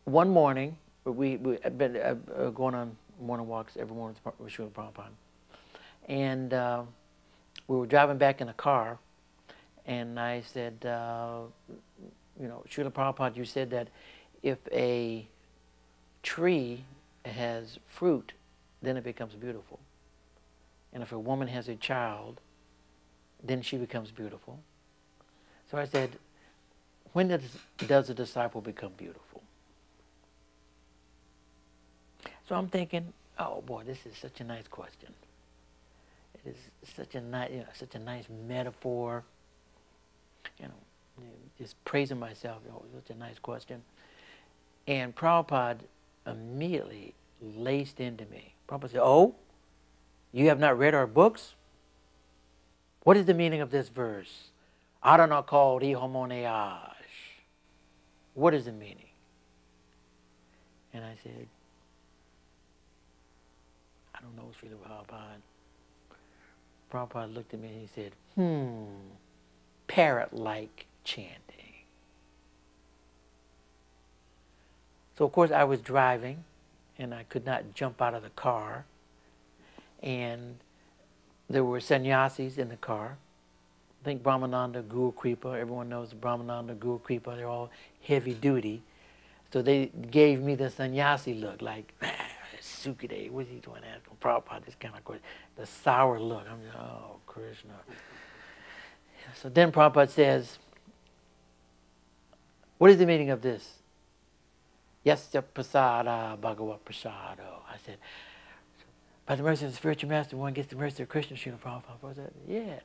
One morning, we had been going on morning walks every morning with Srila Prabhupada. And we were driving back in the car, and I said, you know, Srila Prabhupada, you said that if a tree has fruit, then it becomes beautiful. And if a woman has a child, then she becomes beautiful. So I said, when does a disciple become beautiful? So I'm thinking, oh boy, this is such a nice question. It is such a nice, such a nice metaphor. Just praising myself. Such a nice question. And Prabhupada immediately laced into me. Prabhupada said, "Oh, you have not read our books? What is the meaning of this verse? Adana called Ihomoneaj. What is the meaning?" And I said, "I don't know, Srila Prabhupada." Prabhupada looked at me and he said, parrot-like chanting. So of course I was driving and I could not jump out of the car, and there were sannyasis in the car. I think Brahmananda, Guru Kripa, everyone knows Brahmananda, Guru Kripa, they're all heavy duty. So they gave me the sannyasi look, like, Sukadeva, what's he doing that? Prabhupada, this kind of question. The sour look. I'm just, oh, Krishna. So then Prabhupada says, what is the meaning of this? Yasya prasada bhagavad prasado. I said, by the mercy of the spiritual master, one gets the mercy of Krishna. Srila Prabhupada said, yes.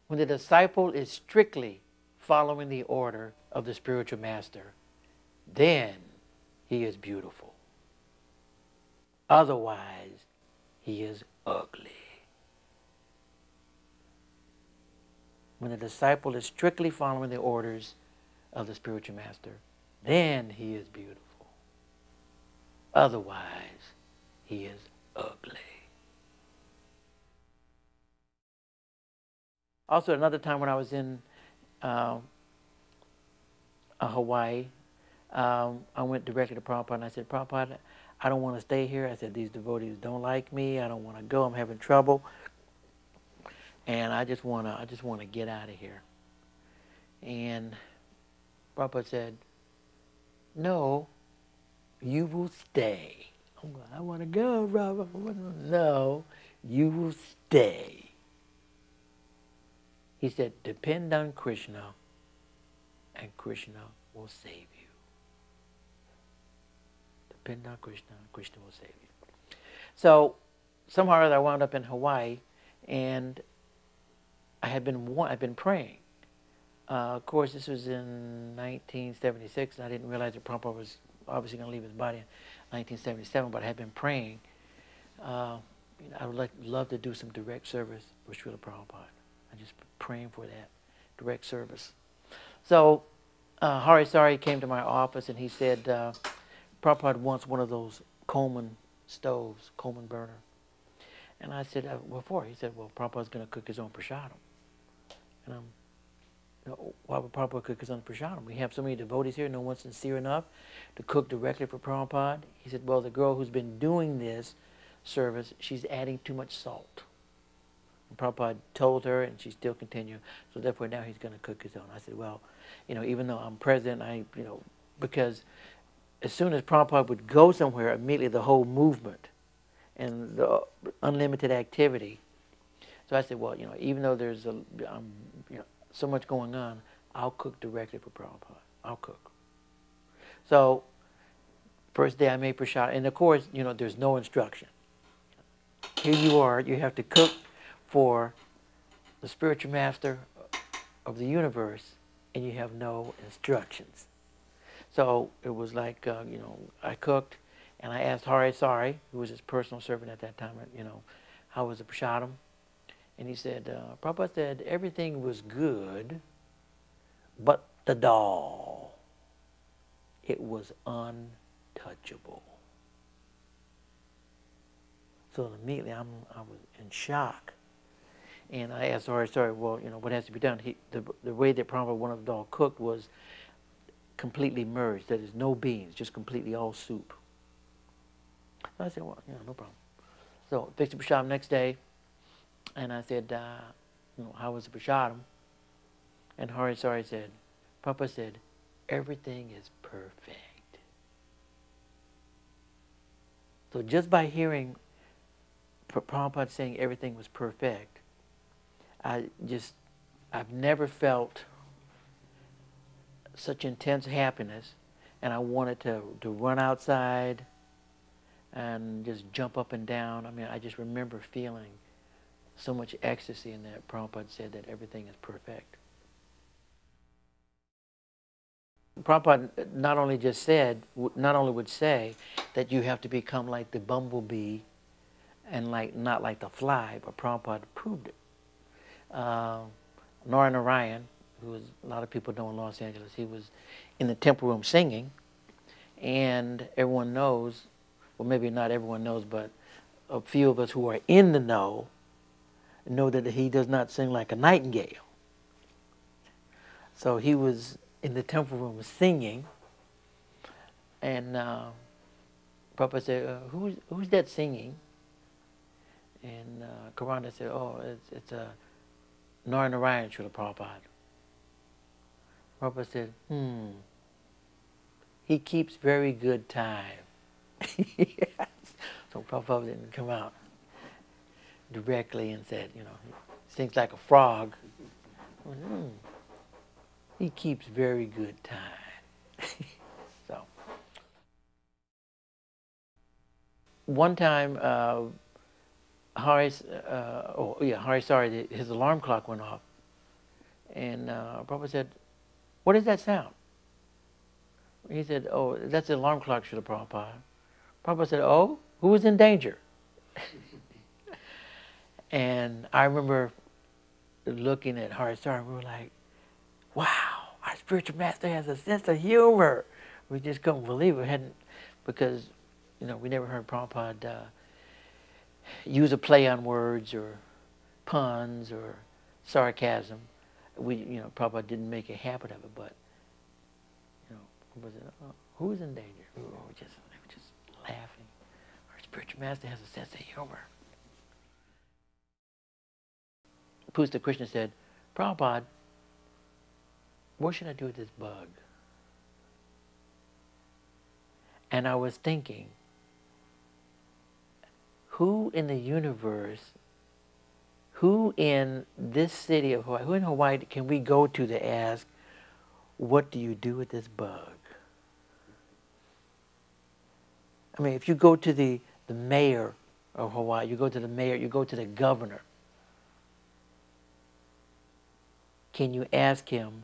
When the disciple is strictly following the order of the spiritual master, then he is beautiful. Otherwise, he is ugly. When the disciple is strictly following the orders of the spiritual master, then he is beautiful. Otherwise, he is ugly. Also, another time when I was in Hawaii, I went directly to Prabhupada and I said, Prabhupada, I don't want to stay here. I said, these devotees don't like me. I don't want to go. I'm having trouble. And I just want to get out of here. And Prabhupada said, no, you will stay. I'm going, I want to go, Prabhupada. No, you will stay. He said, depend on Krishna, and Krishna will save you. Depend on Krishna, and Krishna will save you. So somehow or other I wound up in Hawaii, and I've been praying. Of course, this was in 1976, and I didn't realize that Prabhupada was obviously going to leave his body in 1977, but I had been praying. I would love to do some direct service with Srila Prabhupada. I'm just praying for that, direct service. So Hari Sari came to my office, and he said, Prabhupada wants one of those Coleman stoves, Coleman burner. And I said, what for? He said, well, Prabhupada's going to cook his own prasadam. And why would Prabhupada cook his own prasadam? We have so many devotees here, no one's sincere enough to cook directly for Prabhupada. He said, well, the girl who's been doing this service, she's adding too much salt. And Prabhupada told her, and she still continued. So therefore, now he's going to cook his own. I said, well, even though I'm president, because as soon as Prabhupada would go somewhere, immediately the whole movement and the unlimited activity. So I said, well, even though there's so much going on, I'll cook directly for Prabhupada. I'll cook. So first day I made prasad, and of course, there's no instruction. Here you are, you have to cook for the spiritual master of the universe, and you have no instructions. So it was like, I cooked, And I asked Hari Sari, who was his personal servant at that time, how was the prasadam? And he said, Prabhupada said everything was good, but the dal. It was untouchable. So immediately I was in shock. And I asked Hari Sari, well, what has to be done? The way that Prabhupada wanted the dal cooked was completely merged. That is, no beans, just completely all soup. So I said, well, no problem. So fixed the prasadam next day, and I said, how was the prasadam? And Hari Sari said, Prabhupada said, everything is perfect. So just by hearing Prabhupada saying everything was perfect, I've never felt such intense happiness, and I wanted to run outside and just jump up and down. I mean, I just remember feeling so much ecstasy in that Prabhupada said that everything is perfect. Prabhupada not only would say that you have to become like the bumblebee and not like the fly, but Prabhupada proved it. Narayan, who a lot of people know in Los Angeles, he was in the temple room singing, and everyone knows, well, maybe not everyone knows, but a few of us who are in the know that he does not sing like a nightingale. So he was in the temple room singing, and Prabhupada said, who's that singing? And Karana said, oh, it's Narayan, Srila Prabhupada. Prabhupada said, he keeps very good time. Yes. So Prabhupada didn't come out directly and said, he sings like a frog. He keeps very good time. So one time, Hari Sari, his alarm clock went off, and Prabhupada said, "What is that sound?" He said, "Oh, that's the alarm clock, Srila Prabhupada." Prabhupada said, "Oh, who is in danger?" And I remember looking at Hari Sari, we were like, wow, our spiritual master has a sense of humor. We just couldn't believe it. Because we never heard Prabhupada use a play on words or puns or sarcasm. Prabhupada didn't make a habit of it, but who is in danger? We were just laughing. Our spiritual master has a sense of humor. Pusta Krishna said, Prabhupada, what should I do with this bug? And I was thinking, who in the universe, who in this city of Hawaii, who in Hawaii can we go to ask, what do you do with this bug? I mean, if you go to the mayor of Hawaii, you go to the mayor, you go to the governor, can you ask him,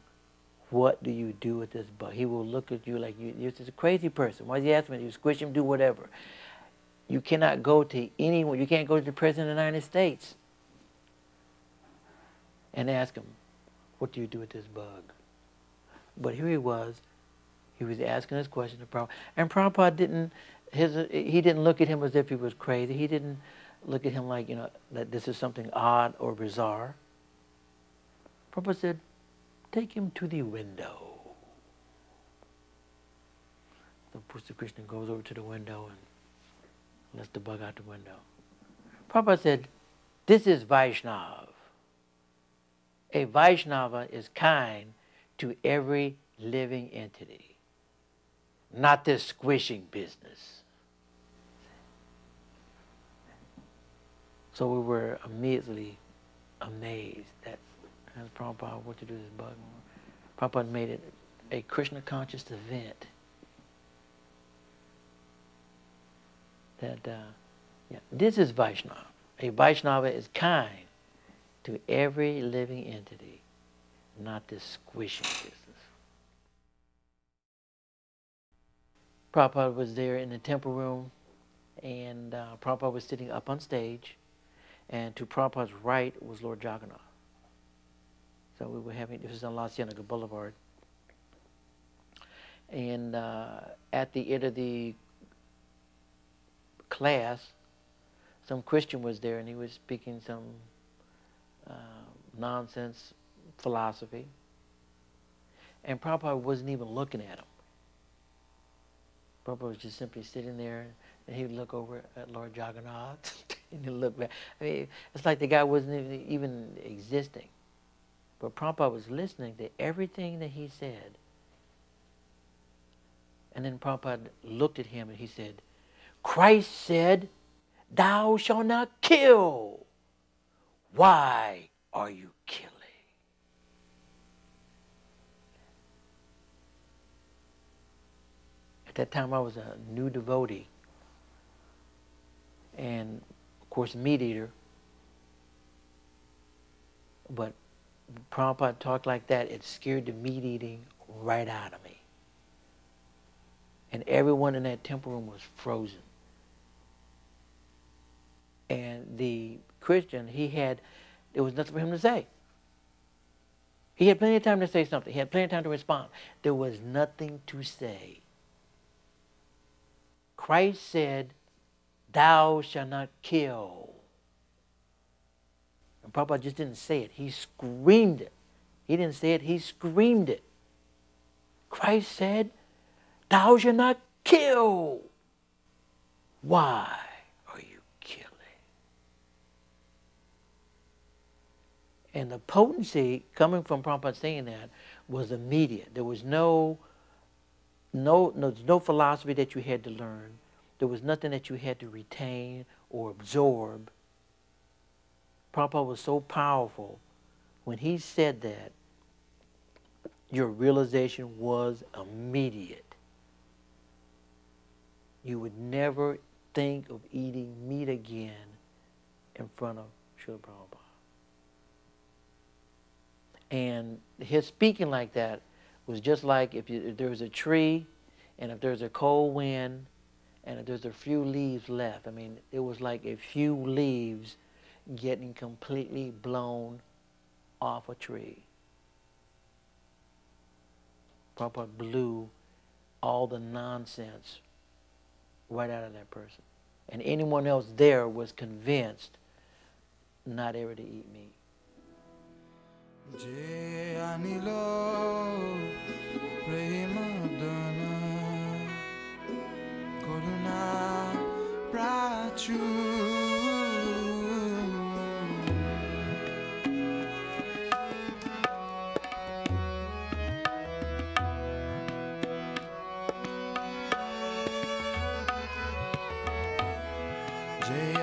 what do you do with this bug? He will look at you like you're just a crazy person. Why is he asking me? You squish him, do whatever. You cannot go to anyone. You can't go to the President of the United States and ask him, what do you do with this bug? But here he was asking this question to Prabhupada. And Prabhupada he didn't look at him as if he was crazy. He didn't look at him like, that this is something odd or bizarre. Prabhupada said, take him to the window. So Pusta Krishna goes over to the window and lets the bug out the window. Prabhupada said, this is Vaishnava. A Vaishnava is kind to every living entity, not this squishing business. So we were immediately amazed that as Prabhupada, what to do with this bug. Prabhupada made it a Krishna conscious event. That, this is Vaishnava. A Vaishnava is kind to every living entity, not this squishing business. Prabhupada was there in the temple room, and Prabhupada was sitting up on stage, and to Prabhupada's right was Lord Jagannath. So we were having, this was on La Cienega Boulevard. And at the end of the class, some Christian was there, and he was speaking some nonsense philosophy. And Prabhupada wasn't even looking at him. Prabhupada was just simply sitting there, and he would look over at Lord Jagannath, and he'd look back. I mean, it's like the guy wasn't even existing. But Prabhupada was listening to everything that he said. And then Prabhupada looked at him and he said, Christ said, thou shalt not kill. Why are you killing? At that time I was a new devotee. And of course meat eater. But Prabhupada talked like that, it scared the meat eating right out of me. And everyone in that temple room was frozen. And the Christian, there was nothing for him to say. He had plenty of time to say something. He had plenty of time to respond. There was nothing to say. Christ said, thou shalt not kill. And Prabhupada just didn't say it. He screamed it. He didn't say it. He screamed it. Christ said, thou shalt not kill. Why are you killing? And the potency coming from Prabhupada saying that was immediate. There was no philosophy that you had to learn. There was nothing that you had to retain or absorb. Prabhupada was so powerful. When he said that, your realization was immediate. You would never think of eating meat again in front of Srila Prabhupada. And his speaking like that was just like if there was a tree, and if there's a cold wind, and if there's a few leaves left. I mean, it was like a few leaves getting completely blown off a tree. Prabhupada blew all the nonsense right out of that person. And anyone else there was convinced not ever to eat meat. Jai